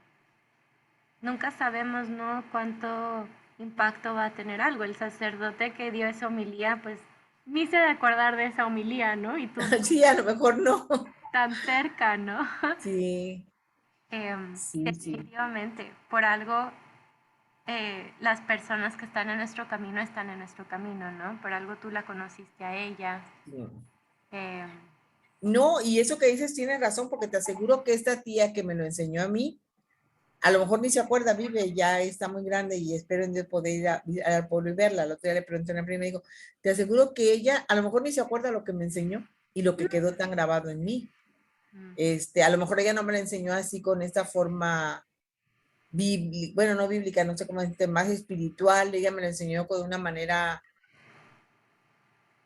nunca sabemos, ¿no? Cuánto impacto va a tener algo. El sacerdote que dio esa homilía, pues ni se de acordar de esa homilía, ¿no? Y tú Sí, a lo mejor no. tan cerca, ¿no? Sí, sí, sí. Definitivamente, por algo las personas que están en nuestro camino están en nuestro camino, ¿no? Por algo tú la conociste a ella. Sí. Eh, No, y eso que dices tiene razón, porque te aseguro que esta tía que me lo enseñó a mí, a lo mejor ni se acuerda, vive, ya está muy grande y espero en Dios poder ir al pueblo y verla. El otro día le pregunté a una prima y me dijo, te aseguro que ella a lo mejor ni se acuerda lo que me enseñó y lo que quedó tan grabado en mí. A lo mejor ella no me la enseñó así con esta forma bíblica, bueno, no bíblica, no sé cómo decirte, más espiritual, ella me la enseñó con una manera,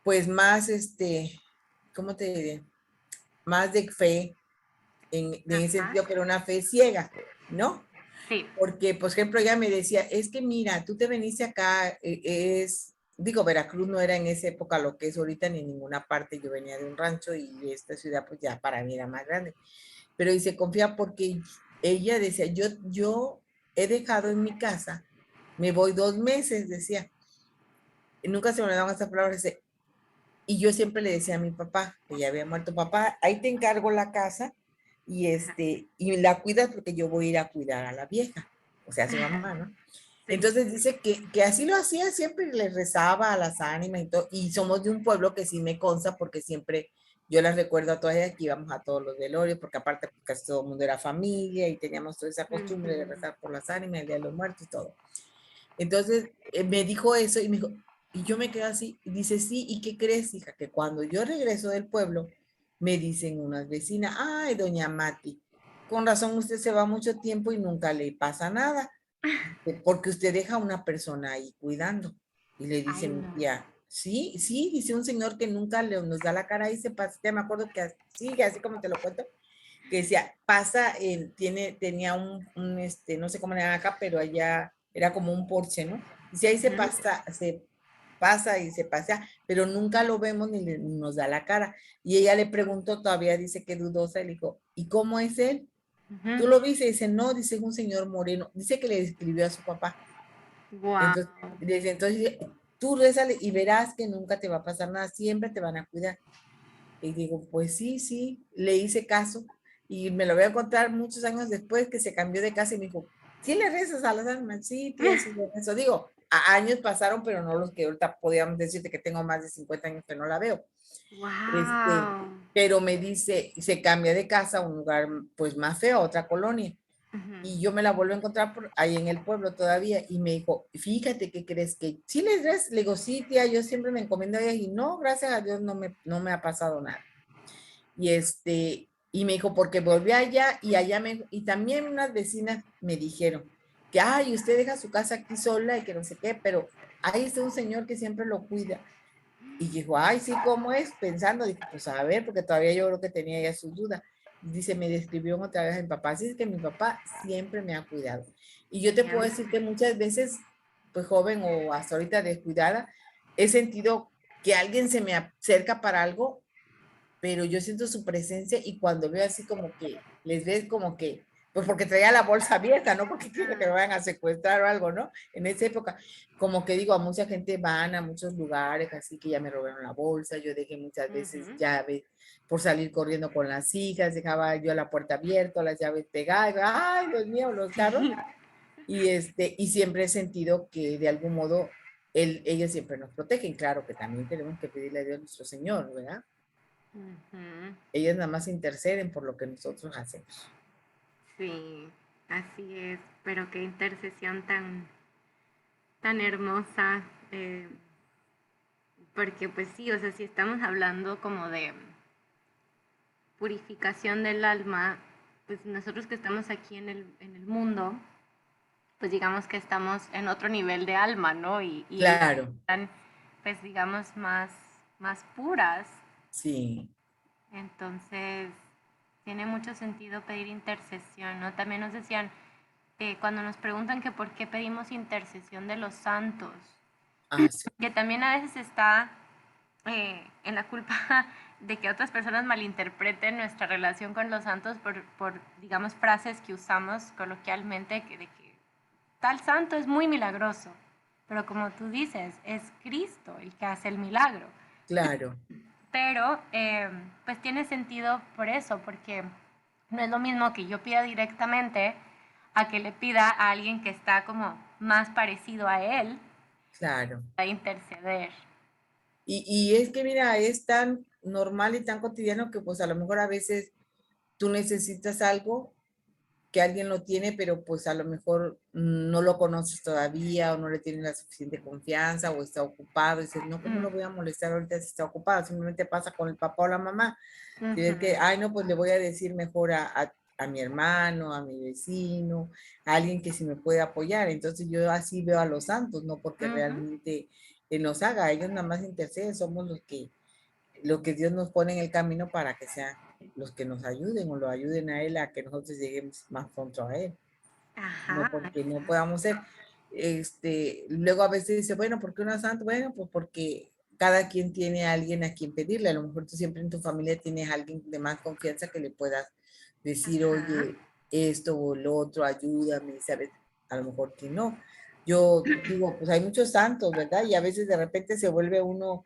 pues más, ¿cómo te diré? Más de fe, en ese sentido, pero una fe ciega, ¿no? Sí. Porque, por ejemplo, ella me decía, es que mira, tú te veniste acá, digo, Veracruz no era en esa época lo que es ahorita ni en ninguna parte, yo venía de un rancho y esta ciudad pues ya para mí era más grande, pero dice, confía porque ella decía, yo he dejado en mi casa, me voy 2 meses, decía, y nunca se me daban estas palabras, y yo siempre le decía a mi papá, que ya había muerto, papá, ahí te encargo la casa y la cuidas porque yo voy a ir a cuidar a la vieja, o sea, a su mamá, ¿no? Sí. Entonces dice que así lo hacía, siempre le rezaba a las ánimas y todo, y somos de un pueblo que sí me consta porque siempre yo las recuerdo a todas ellas que íbamos a todos los velorios, porque aparte pues, casi todo el mundo era familia y teníamos toda esa costumbre de rezar por las ánimas, el día de los muertos y todo. Entonces me dijo eso y me dijo, y yo me quedé así, y dice, sí, ¿y qué crees, hija? Que cuando yo regreso del pueblo, me dicen unas vecinas, ay, doña Mati, con razón usted se va mucho tiempo y nunca le pasa nada, porque usted deja a una persona ahí cuidando. Y le dice mi tía, sí, sí, dice un señor que nunca nos da la cara y se pasa, ya me acuerdo que así, así como te lo cuento, que decía, pasa, tenía no sé cómo le llaman acá, pero allá era como un porche, ¿no? Dice, ahí se pasa y se pasea, pero nunca lo vemos ni nos da la cara. Y ella le preguntó, todavía dice que dudosa, le dijo, ¿y cómo es él? ¿Tú lo viste? Dice, no, dice, es un señor moreno. Dice que le escribió a su papá. Wow. Entonces, desde entonces, tú rézale y verás que nunca te va a pasar nada, siempre te van a cuidar. Y digo, pues sí, sí, le hice caso. Y me lo voy a contar muchos años después que se cambió de casa y me dijo, ¿sí le rezas a las almas? Sí, tía, sí le rezo. Digo, años pasaron, pero no los que ahorita podíamos decirte que tengo más de 50 años que no la veo. Wow. Pero me dice, se cambia de casa a un lugar pues más feo, a otra colonia. Y yo me la vuelvo a encontrar ahí en el pueblo todavía y me dijo, fíjate que crees que sí les ves, le digo, sí, tía, yo siempre me encomiendo a ella y no, gracias a Dios no me ha pasado nada. Y me dijo, porque volví allá y también unas vecinas me dijeron que, ay, usted deja su casa aquí sola y que no sé qué, pero ahí está un señor que siempre lo cuida. Y dijo, ay, sí, ¿cómo es? Pensando, dije, pues a ver, porque todavía yo creo que tenía ya sus dudas. Dice, me describió otra vez a mi papá, así es que mi papá siempre me ha cuidado. Y yo te puedo decir que muchas veces, pues joven o hasta ahorita descuidada, he sentido que alguien se me acerca para algo, pero yo siento su presencia y cuando veo así como que, les ves como que, pues porque traía la bolsa abierta, ¿no? Porque quiero que me vayan a secuestrar o algo, ¿no? En esa época, como que digo, a mucha gente van a muchos lugares, así que ya me robaron la bolsa, yo dejé muchas veces llaves por salir corriendo con las hijas, dejaba yo la puerta abierta, las llaves pegadas, ay, Dios mío, los carros, y siempre he sentido que de algún modo ellos siempre nos protegen, claro que también tenemos que pedirle a Dios nuestro Señor, ¿verdad? Ellas nada más interceden por lo que nosotros hacemos. Sí, así es, pero qué intercesión tan hermosa, porque pues sí, o sea, si estamos hablando como de purificación del alma, pues nosotros que estamos aquí en el mundo, pues digamos que estamos en otro nivel de alma, ¿no? Y ellas Claro, están, pues digamos, más puras. sí. Entonces, tiene mucho sentido pedir intercesión, ¿no? También nos decían, cuando nos preguntan que por qué pedimos intercesión de los santos, Ah, sí. que también a veces está en la culpa de que otras personas malinterpreten nuestra relación con los santos por digamos, frases que usamos coloquialmente de que tal santo es muy milagroso, pero como tú dices, es Cristo el que hace el milagro. Claro, Pero pues tiene sentido por eso, porque no es lo mismo que yo pida directamente a que le pida a alguien que está como más parecido a él claro. a interceder. Y es que, mira, es tan normal y tan cotidiano que pues a lo mejor a veces tú necesitas algo que alguien lo tiene, pero pues a lo mejor no lo conoces todavía o no le tienes la suficiente confianza o está ocupado y dices, no, ¿cómo lo voy a molestar ahorita si está ocupado? Simplemente pasa con el papá o la mamá. Si ves que, ay, no, pues le voy a decir mejor a mi hermano, a mi vecino, a alguien que sí me puede apoyar. Entonces yo así veo a los santos, no porque realmente nos haga, ellos nada más interceden, somos lo que Dios nos pone en el camino para que sean los que nos ayuden o lo ayuden a Él a que nosotros lleguemos más pronto a Él. No Ajá, porque no exacto. podamos ser. Luego a veces dice, bueno, ¿por qué una santa? Bueno, pues porque cada quien tiene a alguien a quien pedirle. A lo mejor tú siempre en tu familia tienes a alguien de más confianza que le puedas decir, Ajá. oye, esto o lo otro, ayúdame, ¿sabes? A lo mejor que no. Yo digo, pues hay muchos santos, ¿verdad? Y a veces de repente se vuelve uno,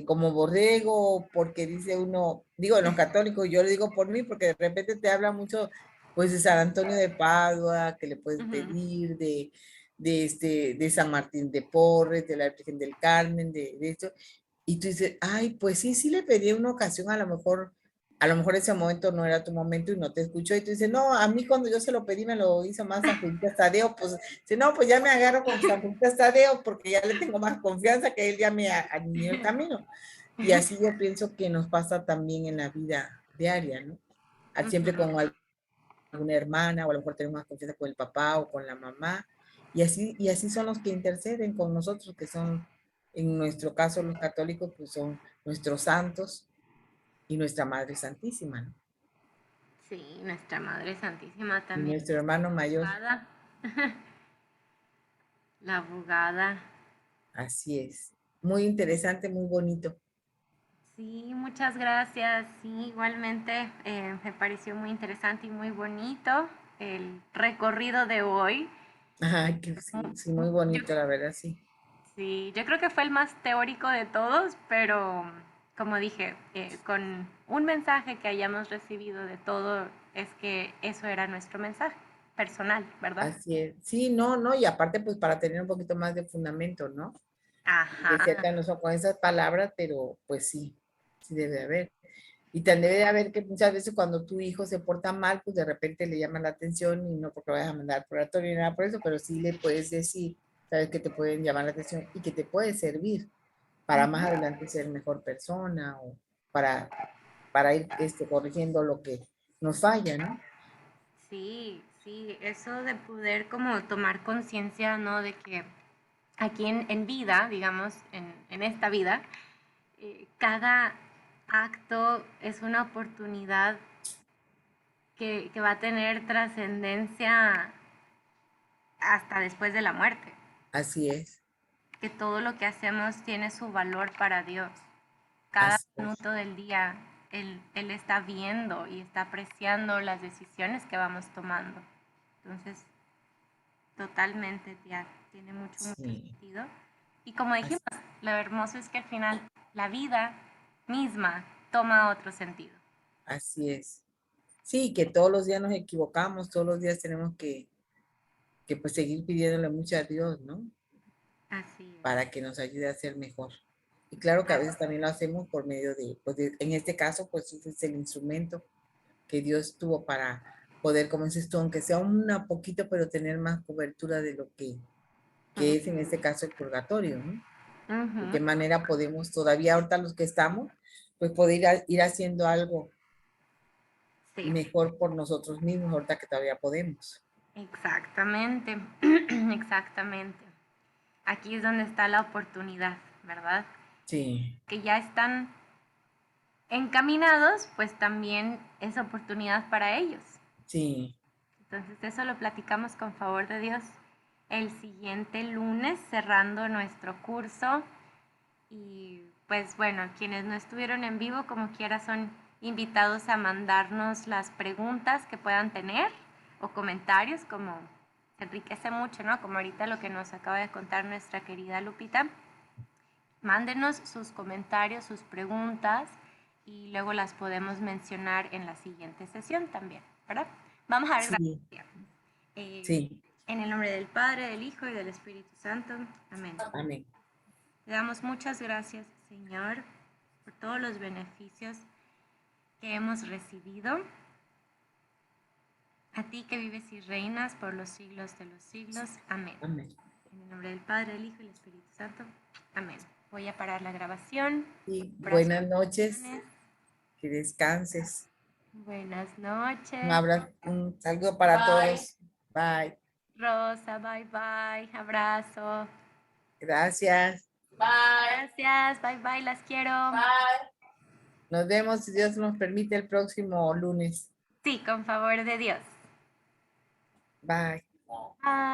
como borrego, porque dice uno, digo, en los católicos, yo lo digo por mí, porque de repente te habla mucho pues de San Antonio de Padua, que le puedes pedir, de San Martín de Porres, de la Virgen del Carmen, de esto, y tú dices, ay, pues sí, sí le pedí en una ocasión, a lo mejor ese momento no era tu momento y no te escuchó, y tú dices, no, a mí cuando yo se lo pedí me lo hizo más San Juditas Tadeo, pues, dice, no, pues ya me agarro con San Juditas Tadeo, porque ya le tengo más confianza que él ya me alineó el camino, y así yo pienso que nos pasa también en la vida diaria, ¿no? Siempre con alguna hermana, o a lo mejor tenemos más confianza con el papá o con la mamá, y así son los que interceden con nosotros, que son, en nuestro caso, los católicos, pues son nuestros santos y nuestra Madre Santísima, ¿no? Sí, nuestra Madre Santísima Y también, nuestro nuestra hermano mayor, abogada, la abogada. así es. Muy interesante, muy bonito. Sí, muchas gracias. Sí, igualmente me pareció muy interesante y muy bonito el recorrido de hoy. Ay, que sí, sí, muy Yo, bonito, la verdad, sí. sí, yo creo que fue el más teórico de todos, pero como dije, con un mensaje que hayamos recibido de todo es que eso era nuestro mensaje personal, ¿verdad? Así es. Sí, no, no, y aparte, pues para tener un poquito más de fundamento, ¿no? De Ajá. cerca no son con esas palabras, pero pues sí, sí debe haber. Y también debe haber que muchas veces cuando tu hijo se porta mal, pues de repente le llama la atención y no porque lo vayas a mandar por oratorio ni nada por eso, pero sí le puedes decir, sabes que te pueden llamar la atención y que te puede servir para más adelante ser mejor persona o para, para ir corrigiendo lo que nos falla, ¿no? Sí, sí, eso de poder como tomar conciencia, ¿no? De que aquí en vida, digamos, en esta vida, cada acto es una oportunidad que va a tener trascendencia hasta después de la muerte, Así es, que todo lo que hacemos tiene su valor para Dios. Cada así es, minuto del día él está viendo y está apreciando las decisiones que vamos tomando. Entonces, totalmente, tía, tiene mucho, mucho sí, sentido. Y como dijimos, lo hermoso es que al final la vida misma toma otro sentido. así es. Sí, que todos los días nos equivocamos, todos los días tenemos que pues seguir pidiéndole mucho a Dios, ¿no? Así Para que nos ayude a ser mejor. Y claro que a veces también lo hacemos por medio pues en este caso, pues es el instrumento que Dios tuvo para poder, como dices tú, aunque sea una poquito, pero tener más cobertura de lo que es en este caso el purgatorio, ¿no? es. De qué Ujú. manera podemos todavía, ahorita los que estamos, pues poder ir haciendo algo Sí, mejor por nosotros mismos, ahorita que todavía podemos. exactamente, exactamente. Aquí es donde está la oportunidad, ¿verdad? Sí, Que ya están encaminados, pues también es oportunidad para ellos. sí, Entonces eso lo platicamos con favor de Dios el siguiente lunes cerrando nuestro curso y pues bueno, quienes no estuvieron en vivo como quiera son invitados a mandarnos las preguntas que puedan tener o comentarios como se enriquece mucho, ¿no? Como ahorita lo que nos acaba de contar nuestra querida Lupita. Mándenos sus comentarios, sus preguntas y luego las podemos mencionar en la siguiente sesión también, ¿verdad? Vamos a dar sí, gracias. Eh, sí, en el nombre del Padre, del Hijo y del Espíritu Santo. Amén. amén. Le damos muchas gracias, Señor, por todos los beneficios que hemos recibido. A ti que vives y reinas por los siglos de los siglos. Amén. Amén. En el nombre del Padre, el Hijo y el Espíritu Santo. Amén. Voy a parar la grabación. Y buenas noches. Que descanses. Buenas noches. Un saludo para todos. Bye. Rosa, bye bye. Abrazo. Gracias. Bye. Gracias. Bye bye. Las quiero. Bye. Nos vemos, si Dios nos permite, el próximo lunes. Sí, con favor de Dios. Bye. Bye.